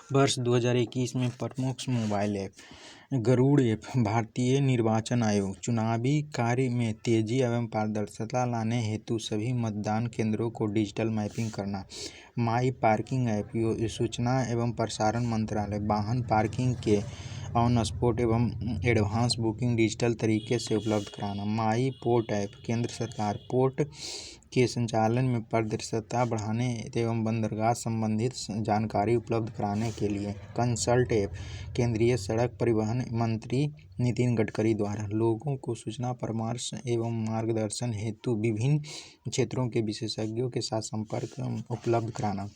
वर्ष 2021 में प्रमुख मोबाइल ऐप गरुड़ ऐप। भारतीय निर्वाचन आयोग चुनावी कार्य में तेजी एवं पारदर्शिता लाने हेतु सभी मतदान केंद्रों को डिजिटल मैपिंग करना। माई पार्किंग ऐप। सूचना एवं प्रसारण मंत्रालय वाहन पार्किंग के ऑन स्पॉट एवं एडवांस बुकिंग डिजिटल तरीके से उपलब्ध कराना। माई पोर्ट ऐप। केंद्र सरकार पोर्ट के संचालन में पारदर्शिता बढ़ाने एवं बंदरगाह संबंधित जानकारी उपलब्ध कराने के लिए। Consult app. केंद्रीय सड़क परिवहन मंत्री नितिन गडकरी द्वारा लोगों को सूचना परामर्श एवं मार्गदर्शन हेतु विभिन्न क्षेत्रों के विशेषज्ञों के साथ संपर्क उपलब्ध कराना।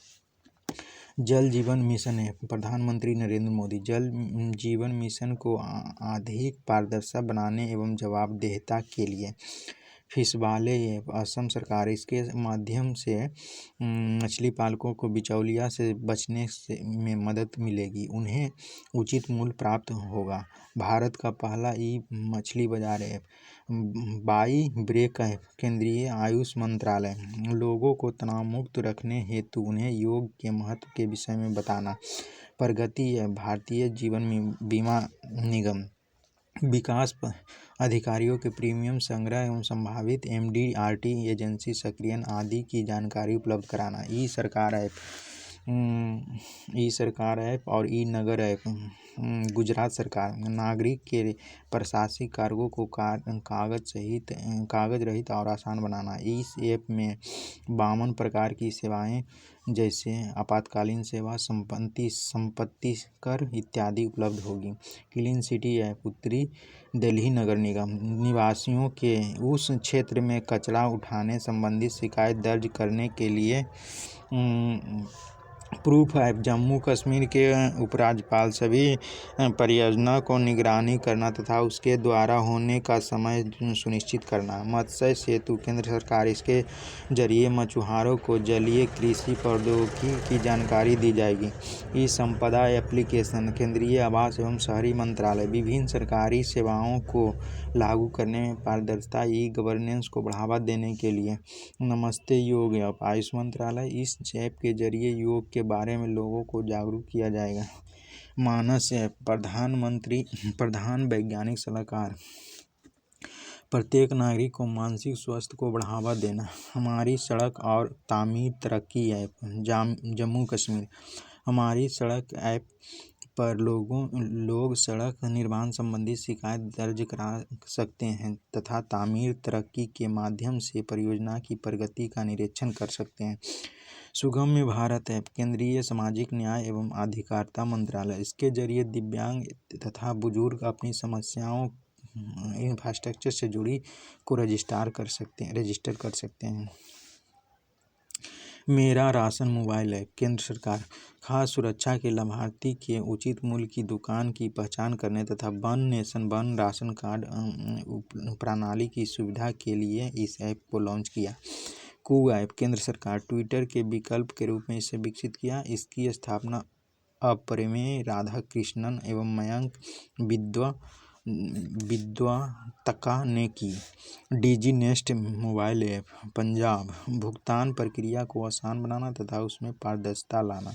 जल जीवन मिशन ऐप। प्रधानमंत्री नरेंद्र मोदी जल जीवन मिशन को अधिक पारदर्शी बनाने एवं जवाबदेहिता के लिए। फिशवाले ऐप। असम सरकार। इसके माध्यम से मछली पालकों को बिचौलिया से बचने में मदद मिलेगी, उन्हें उचित मूल्य प्राप्त होगा। भारत का पहला ई मछली बाजार ऐप। By break app. केंद्रीय आयुष मंत्रालय लोगों को तनाव मुक्त रखने हेतु उन्हें योग के महत्व के विषय में बताना। प्रगति ऐप। भारतीय जीवन बीमा निगम विकास अधिकारियों के प्रीमियम संग्रह एवं संभावित MDRT एजेंसी सक्रियण आदि की जानकारी उपलब्ध कराना। ई सरकार ऐप और ई नगर ऐप। गुजरात सरकार नागरिक के प्रशासनिक कार्यों को कागज रहित और आसान बनाना। इस ऐप में 52 प्रकार की सेवाएं जैसे आपातकालीन सेवा, संपत्ति कर इत्यादि उपलब्ध होगी। Clean city app. उत्तरी दिल्ली नगर निगम निवासियों के उस क्षेत्र में कचरा उठाने संबंधी शिकायत दर्ज करने के लिए प्रूफ ऐप। जम्मू कश्मीर के उपराज्यपाल सभी परियोजना को निगरानी करना तथा उसके द्वारा होने का समय सुनिश्चित करना। मत्स्य सेतु। केंद्र सरकार इसके जरिए मछुआरों को जलीय कृषि प्रौद्योगिकी की जानकारी दी जाएगी। ई संपदा एप्लीकेशन। केंद्रीय आवास एवं शहरी मंत्रालय विभिन्न सरकारी सेवाओं को लागू करने में पारदर्शिता ई गवर्नेंस को बढ़ावा देने के लिए। नमस्ते योग ऐप। आयुष मंत्रालय इस ऐप के जरिए योग के बारे में लोगों को जागरूक किया जाएगा। मानस ऐप। प्रधान वैज्ञानिक सलाहकार प्रत्येक नागरिक को मानसिक स्वास्थ्य को बढ़ावा देना। हमारी सड़क और तामीर तरक्की ऐप। जम्मू कश्मीर। हमारी सड़क ऐप पर लोग सड़क निर्माण संबंधी शिकायत दर्ज करा सकते हैं तथा तामीर तरक्की के माध्यम से परियोजना की प्रगति का निरीक्षण कर सकते हैं। सुगम्य भारत ऐप। केंद्रीय सामाजिक न्याय एवं अधिकारिता मंत्रालय इसके जरिए दिव्यांग तथा बुजुर्ग अपनी समस्याओं इंफ्रास्ट्रक्चर से जुड़ी को रजिस्टर कर सकते हैं। मेरा राशन मोबाइल ऐप। केंद्र सरकार खाद्य सुरक्षा के लाभार्थी के उचित मूल्य की दुकान की पहचान करने तथा one nation one ration card प्रणाली की सुविधा के लिए इस ऐप को लॉन्च किया। कू ऐप। केंद्र सरकार ट्विटर के विकल्प के रूप में इसे विकसित किया। इसकी स्थापना अप्रमेय राधाकृष्णन एवं मयंक विद्वत्ता ने की। डिजी नेस्ट मोबाइल ऐप। पंजाब। भुगतान प्रक्रिया को आसान बनाना तथा उसमें पारदर्शिता लाना।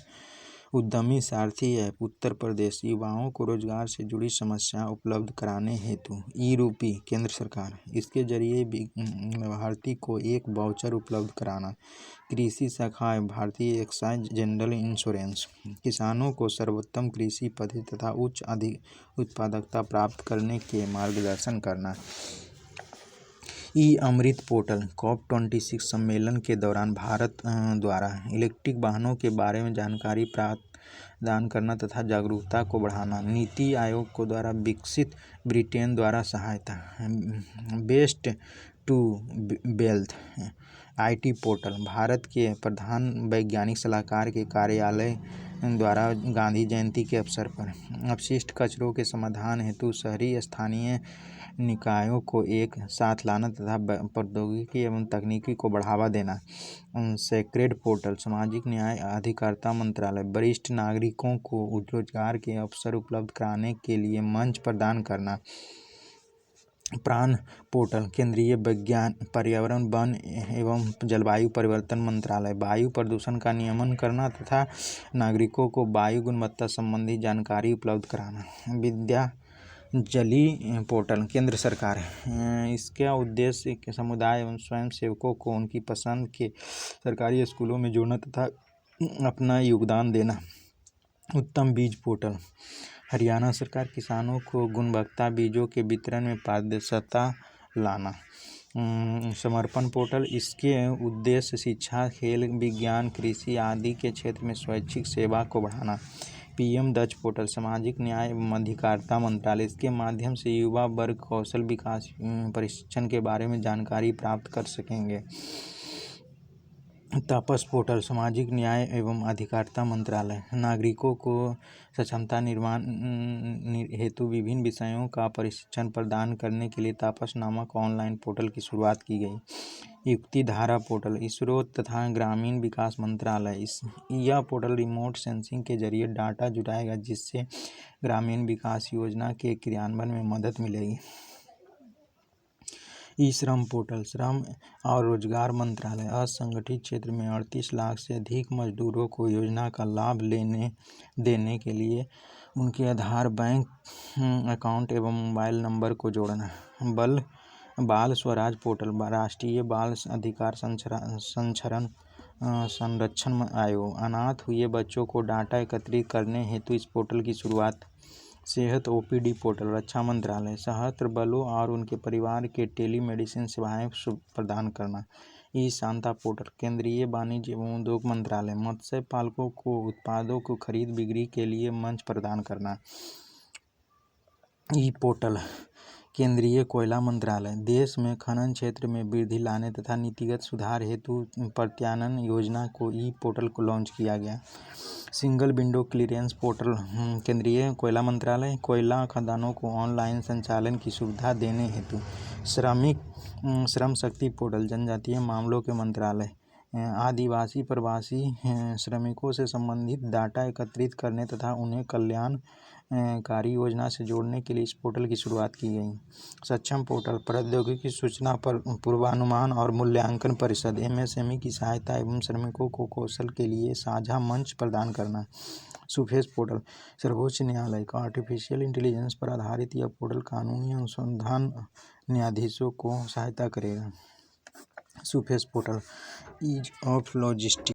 उद्यमी सारथी ऐप। उत्तर प्रदेश। युवाओं को रोजगार से जुड़ी समस्या उपलब्ध कराने हेतु। ई रूपी। केंद्र सरकार इसके जरिए लाभार्थी को एक वाउचर उपलब्ध कराना। कृषि शाखा। भारतीय एक्साइज जनरल इंश्योरेंस किसानों को सर्वोत्तम कृषि पद्धति तथा उच्च उत्पादकता प्राप्त करने के मार्गदर्शन करना। ई अमृत पोर्टल। COP26 सम्मेलन के दौरान भारत द्वारा इलेक्ट्रिक वाहनों के बारे में जानकारी प्रदान करना तथा जागरूकता को बढ़ाना। नीति आयोग को द्वारा विकसित ब्रिटेन द्वारा सहायता। Best to wealth IT portal. Bharat के प्रधान वैज्ञानिक सलाहकार के कार्यालय द्वारा गांधी जयंती के अवसर पर अपशिष्ट कचरों के समाधान हेतु शहरी स्थानीय निकायों को एक साथ लाना तथा प्रौद्योगिकी एवं तकनीकी को बढ़ावा देना। Sacred portal. सामाजिक न्याय अधिकारिता मंत्रालय वरिष्ठ नागरिकों को रोजगार के अवसर उपलब्ध कराने के लिए मंच प्रदान करना। प्राण पोर्टल केंद्रीय विज्ञान, पर्यावरण, वन एवं जलवायु परिवर्तन मंत्रालय वायु प्रदूषण का नियमन करना तथा नागरिकों को वायु गुणवत्ता संबंधी जानकारी उपलब्ध कराना। विद्यांजलि पोर्टल केंद्र सरकार, इसका उद्देश्य समुदाय एवं स्वयं सेवकों को उनकी पसंद के सरकारी स्कूलों में जोड़ना तथा अपना योगदान देना। उत्तम बीज पोर्टल हरियाणा सरकार किसानों को गुणवत्ता बीजों के वितरण में पारदर्शिता लाना। समर्पण पोर्टल, इसके उद्देश्य शिक्षा, खेल, विज्ञान, कृषि आदि के क्षेत्र में स्वैच्छिक सेवा को बढ़ाना। पीएम दक्ष पोर्टल सामाजिक न्याय एवं अधिकारिता मंत्रालय, इसके माध्यम से युवा वर्ग कौशल विकास प्रशिक्षण के बारे में जानकारी प्राप्त कर सकेंगे। तापस पोर्टल सामाजिक न्याय एवं अधिकारिता मंत्रालय नागरिकों को सक्षमता निर्माण हेतु विभिन्न विषयों का प्रशिक्षण प्रदान करने के लिए तापस नामक ऑनलाइन पोर्टल की शुरुआत की गई। युक्ति धारा पोर्टल इसरो तथा ग्रामीण विकास मंत्रालय, यह पोर्टल रिमोट सेंसिंग के जरिए डाटा जुटाएगा जिससे ग्रामीण विकास योजना के क्रियान्वयन में मदद मिलेगी। ई श्रम पोर्टल श्रम और रोजगार मंत्रालय असंगठित क्षेत्र में 38 लाख से अधिक मजदूरों को योजना का लाभ देने के लिए उनके आधार, बैंक अकाउंट एवं मोबाइल नंबर को जोड़ना। बाल स्वराज पोर्टल राष्ट्रीय बाल अधिकार संरक्षण आयोग अनाथ हुए बच्चों को डाटा एकत्रित करने हेतु इस पोर्टल की शुरुआत। सेहत ओपीडी पोर्टल रक्षा मंत्रालय सशस्त्र बलों और उनके परिवार के टेलीमेडिसिन सेवाएं प्रदान करना। ई शांता पोर्टल केंद्रीय वाणिज्य एवं उद्योग मंत्रालय मत्स्य पालकों को उत्पादों को खरीद बिक्री के लिए मंच प्रदान करना। ई पोर्टल केंद्रीय कोयला मंत्रालय देश में खनन क्षेत्र में वृद्धि लाने तथा नीतिगत सुधार हेतु प्रत्यानयन योजना को ई पोर्टल को लॉन्च किया गया। सिंगल विंडो क्लीयरेंस पोर्टल केंद्रीय कोयला मंत्रालय कोयला खदानों को ऑनलाइन संचालन की सुविधा देने हेतु। श्रम शक्ति पोर्टल जनजातीय मामलों के मंत्रालय आदिवासी प्रवासी श्रमिकों से संबंधित डाटा एकत्रित करने तथा उन्हें कल्याणकारी योजना से जोड़ने के लिए इस पोर्टल की शुरुआत की गई। सक्षम पोर्टल प्रौद्योगिकी सूचना पूर्वानुमान और मूल्यांकन परिषद एमएसएमई की सहायता एवं श्रमिकों को कौशल के लिए साझा मंच प्रदान करना। सुफेस पोर्टल सर्वोच्च न्यायालय का आर्टिफिशियल इंटेलिजेंस पर आधारित यह पोर्टल कानूनी अनुसंधान न्यायाधीशों को सहायता करेगा। सुफेस पोर्टल ईज ऑफ लॉजिस्टिक्स